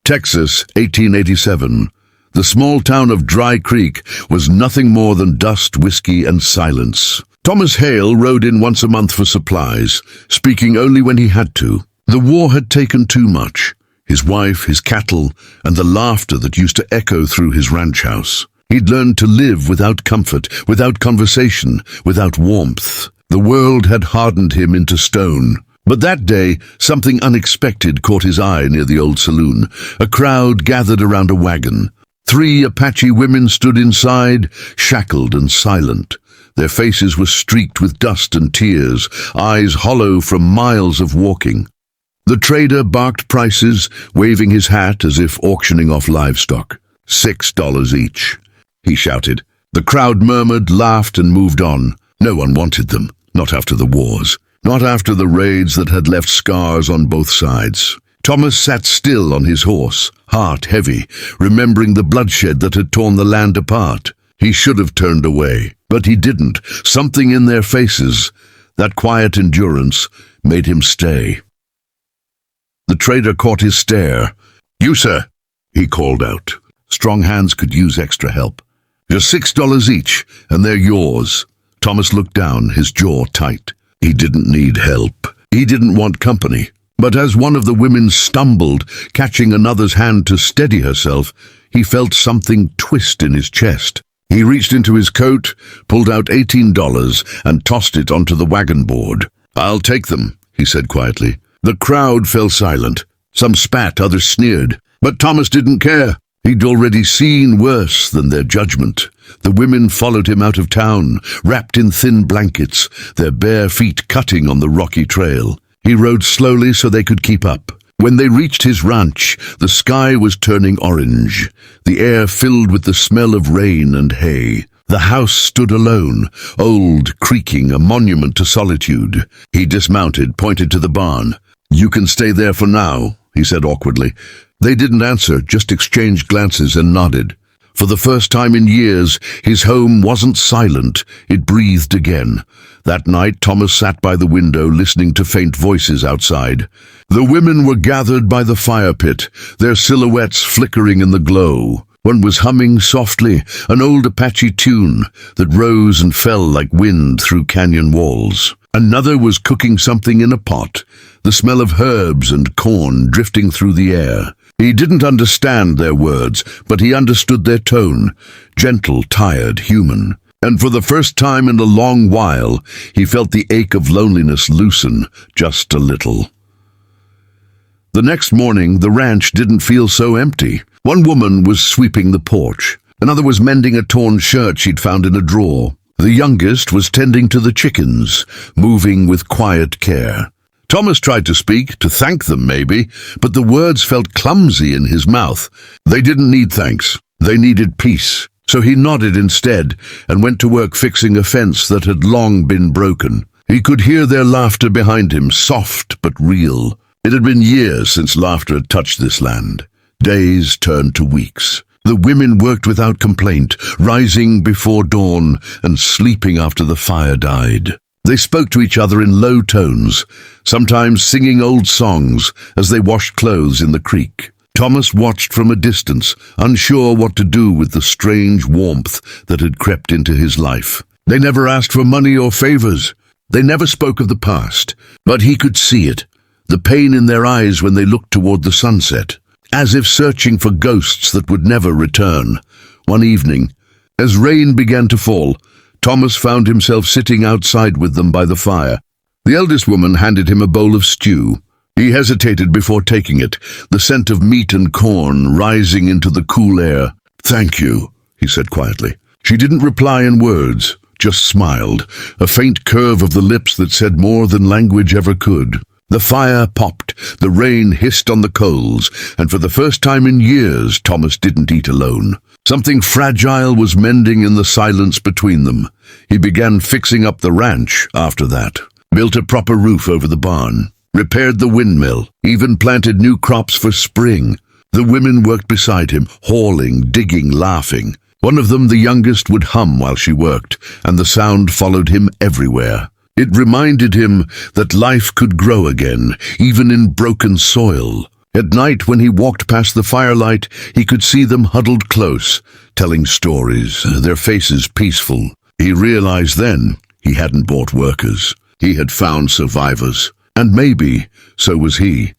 Texas, 1887. The small town of Dry Creek was nothing more than dust, whiskey, and silence. Thomas Hale rode in once a month for supplies, speaking only when he had to. The war had taken too much. His wife, his cattle, and the laughter that used to echo through his ranch house. He'd learned to live without comfort, without conversation, without warmth. The world had hardened him into stone. But that day, something unexpected caught his eye near the old saloon. A crowd gathered around a wagon. 3 Apache women stood inside, shackled and silent. Their faces were streaked with dust and tears, eyes hollow from miles of walking. The trader barked prices, waving his hat as if auctioning off livestock. $6 each, he shouted. The crowd murmured, laughed, and moved on. No one wanted them, not after the wars. Not after the raids that had left scars on both sides. Thomas sat still on his horse, heart heavy, remembering the bloodshed that had torn the land apart. He should have turned away, but he didn't. Something in their faces, that quiet endurance, made him stay. The trader caught his stare. "You, sir," he called out. Strong hands could use extra help. "Just $6 each, and they're yours." Thomas looked down, his jaw tight. He didn't need help. He didn't want company. But as one of the women stumbled, catching another's hand to steady herself, he felt something twist in his chest. He reached into his coat, pulled out $18, and tossed it onto the wagon board. "I'll take them," he said quietly. The crowd fell silent. Some spat, others sneered. But Thomas didn't care. He'd already seen worse than their judgment. The women followed him out of town, wrapped in thin blankets, their bare feet cutting on the rocky trail. He rode slowly so they could keep up. When they reached his ranch, the sky was turning orange, the air filled with the smell of rain and hay. The house stood alone, old, creaking, a monument to solitude. He dismounted, pointed to the barn. "You can stay there for now," he said awkwardly. They didn't answer, just exchanged glances and nodded. For the first time in years, his home wasn't silent, it breathed again. That night, Thomas sat by the window listening to faint voices outside. The women were gathered by the fire pit, their silhouettes flickering in the glow. One was humming softly, an old Apache tune that rose and fell like wind through canyon walls. Another was cooking something in a pot, the smell of herbs and corn drifting through the air. He didn't understand their words, but he understood their tone, gentle, tired, human. And for the first time in a long while, he felt the ache of loneliness loosen just a little. The next morning, the ranch didn't feel so empty. One woman was sweeping the porch. Another was mending a torn shirt she'd found in a drawer. The youngest was tending to the chickens, moving with quiet care. Thomas tried to speak, to thank them maybe, but the words felt clumsy in his mouth. They didn't need thanks. They needed peace. So he nodded instead and went to work fixing a fence that had long been broken. He could hear their laughter behind him, soft but real. It had been years since laughter had touched this land. Days turned to weeks. The women worked without complaint, rising before dawn and sleeping after the fire died. They spoke to each other in low tones, sometimes singing old songs as they washed clothes in the creek. Thomas watched from a distance, unsure what to do with the strange warmth that had crept into his life. They never asked for money or favors. They never spoke of the past, but he could see it, the pain in their eyes when they looked toward the sunset, as if searching for ghosts that would never return. One evening, as rain began to fall, Thomas found himself sitting outside with them by the fire. The eldest woman handed him a bowl of stew. He hesitated before taking it, the scent of meat and corn rising into the cool air. "Thank you," he said quietly. She didn't reply in words, just smiled, a faint curve of the lips that said more than language ever could. The fire popped, the rain hissed on the coals, and for the first time in years, Thomas didn't eat alone. Something fragile was mending in the silence between them. He began fixing up the ranch after that, built a proper roof over the barn, repaired the windmill, even planted new crops for spring. The women worked beside him, hauling, digging, laughing. One of them, the youngest, would hum while she worked, and the sound followed him everywhere. It reminded him that life could grow again, even in broken soil. At night, when he walked past the firelight, he could see them huddled close, telling stories, their faces peaceful. He realized then he hadn't bought workers. He had found survivors. And maybe so was he.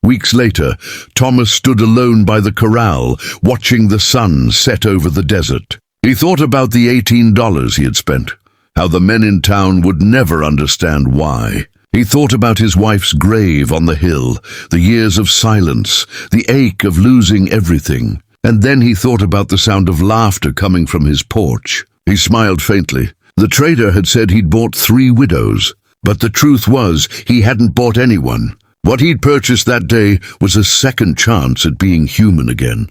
Weeks later, Thomas stood alone by the corral, watching the sun set over the desert. He thought about the $18 he had spent, how the men in town would never understand why. He thought about his wife's grave on the hill, the years of silence, the ache of losing everything. And then he thought about the sound of laughter coming from his porch. He smiled faintly. The trader had said he'd bought 3 widows, but the truth was he hadn't bought anyone. What he'd purchased that day was a second chance at being human again.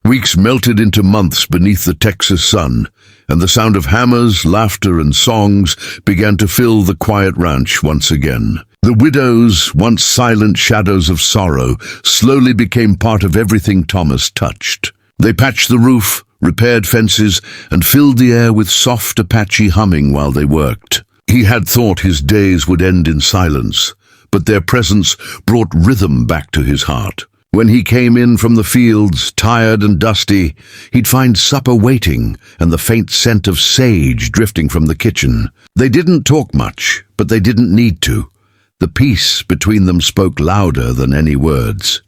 Weeks melted into months beneath the Texas sun, and the sound of hammers, laughter, and songs began to fill the quiet ranch once again. The widows, once silent shadows of sorrow, slowly became part of everything Thomas touched. They patched the roof, repaired fences, and filled the air with soft Apache humming while they worked. He had thought his days would end in silence, but their presence brought rhythm back to his heart. When he came in from the fields, tired and dusty, he'd find supper waiting and the faint scent of sage drifting from the kitchen. They didn't talk much, but they didn't need to. The peace between them spoke louder than any words.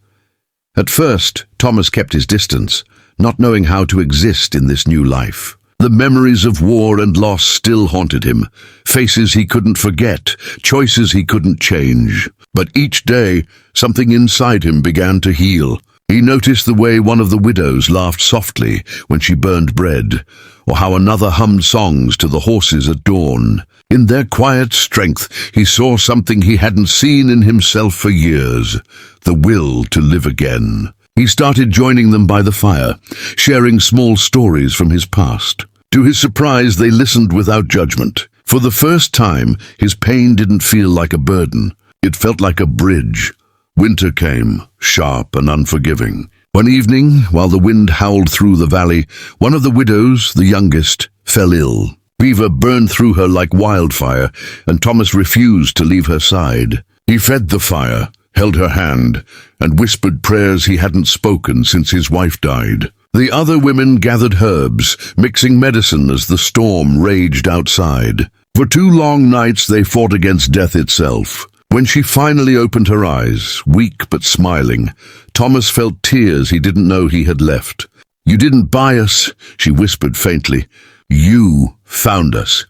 At first, Thomas kept his distance, not knowing how to exist in this new life. The memories of war and loss still haunted him, faces he couldn't forget, choices he couldn't change. But each day, something inside him began to heal. He noticed the way one of the widows laughed softly when she burned bread, or how another hummed songs to the horses at dawn. In their quiet strength, he saw something he hadn't seen in himself for years, the will to live again. He started joining them by the fire, sharing small stories from his past. To his surprise, they listened without judgment. For the first time, his pain didn't feel like a burden. It felt like a bridge. Winter came, sharp and unforgiving. One evening, while the wind howled through the valley, one of the widows, the youngest, fell ill. Fever burned through her like wildfire, and Thomas refused to leave her side. He fed the fire, held her hand, and whispered prayers he hadn't spoken since his wife died. The other women gathered herbs, mixing medicine as the storm raged outside. For 2 long nights they fought against death itself. When she finally opened her eyes, weak but smiling, Thomas felt tears he didn't know he had left. "You didn't buy us," she whispered faintly. "You found us."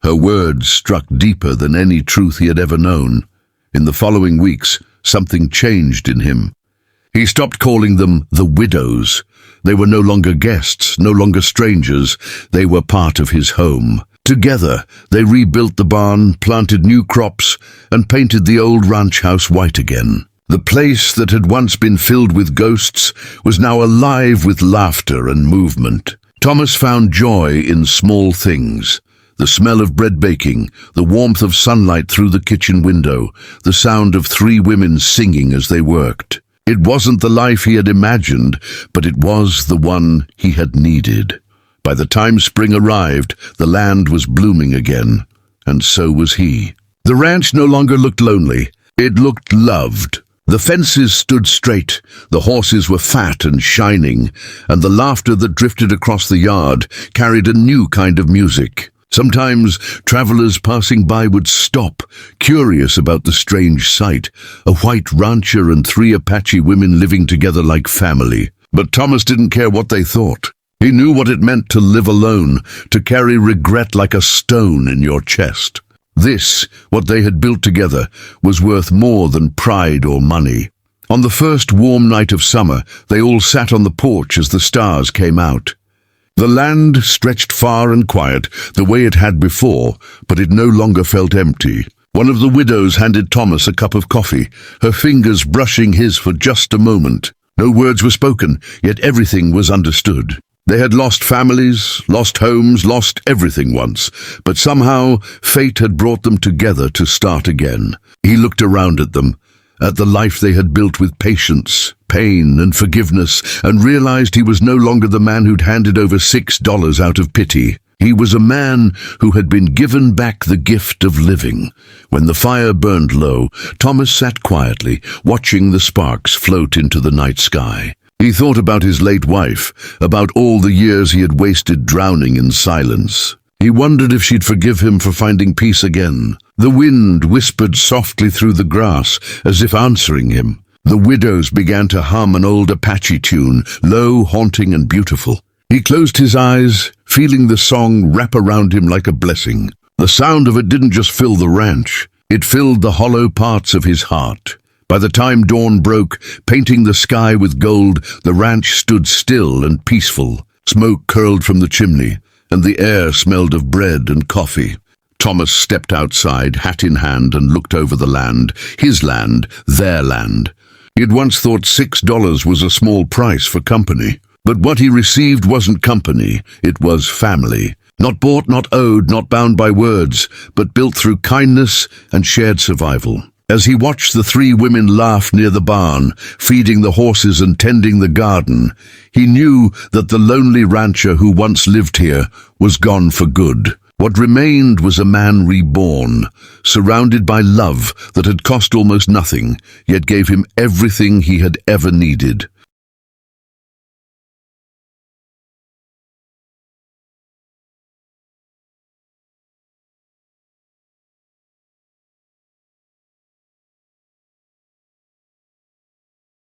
Her words struck deeper than any truth he had ever known. In the following weeks, something changed in him. He stopped calling them the widows. They were no longer guests, no longer strangers. They were part of his home. Together, they rebuilt the barn, planted new crops, and painted the old ranch house white again. The place that had once been filled with ghosts was now alive with laughter and movement. Thomas found joy in small things. The smell of bread baking, the warmth of sunlight through the kitchen window, the sound of 3 women singing as they worked. It wasn't the life he had imagined, but it was the one he had needed. By the time spring arrived, the land was blooming again, and so was he. The ranch no longer looked lonely. It looked loved. The fences stood straight, the horses were fat and shining, and the laughter that drifted across the yard carried a new kind of music. Sometimes travelers passing by would stop, curious about the strange sight, a white rancher and 3 Apache women living together like family. But Thomas didn't care what they thought. He knew what it meant to live alone, to carry regret like a stone in your chest. This, what they had built together, was worth more than pride or money. On the first warm night of summer, they all sat on the porch as the stars came out. The land stretched far and quiet, the way it had before, but it no longer felt empty. One of the widows handed Thomas a cup of coffee, her fingers brushing his for just a moment. No words were spoken, yet everything was understood. They had lost families, lost homes, lost everything once, but somehow fate had brought them together to start again. He looked around at them, at the life they had built with patience, pain, and forgiveness, and realized he was no longer the man who'd handed over $6 out of pity. He was a man who had been given back the gift of living. When the fire burned low, Thomas sat quietly, watching the sparks float into the night sky. He thought about his late wife, about all the years he had wasted drowning in silence. He wondered if she'd forgive him for finding peace again. The wind whispered softly through the grass, as if answering him. The widows began to hum an old Apache tune, low, haunting, and beautiful. He closed his eyes, feeling the song wrap around him like a blessing. The sound of it didn't just fill the ranch, it filled the hollow parts of his heart. By the time dawn broke, painting the sky with gold, the ranch stood still and peaceful. Smoke curled from the chimney, and the air smelled of bread and coffee. Thomas stepped outside, hat in hand, and looked over the land, his land, their land. He had once thought $6 was a small price for company. But what he received wasn't company, it was family. Not bought, not owed, not bound by words, but built through kindness and shared survival. As he watched the three women laugh near the barn, feeding the horses and tending the garden, he knew that the lonely rancher who once lived here was gone for good. What remained was a man reborn, surrounded by love that had cost almost nothing, yet gave him everything he had ever needed.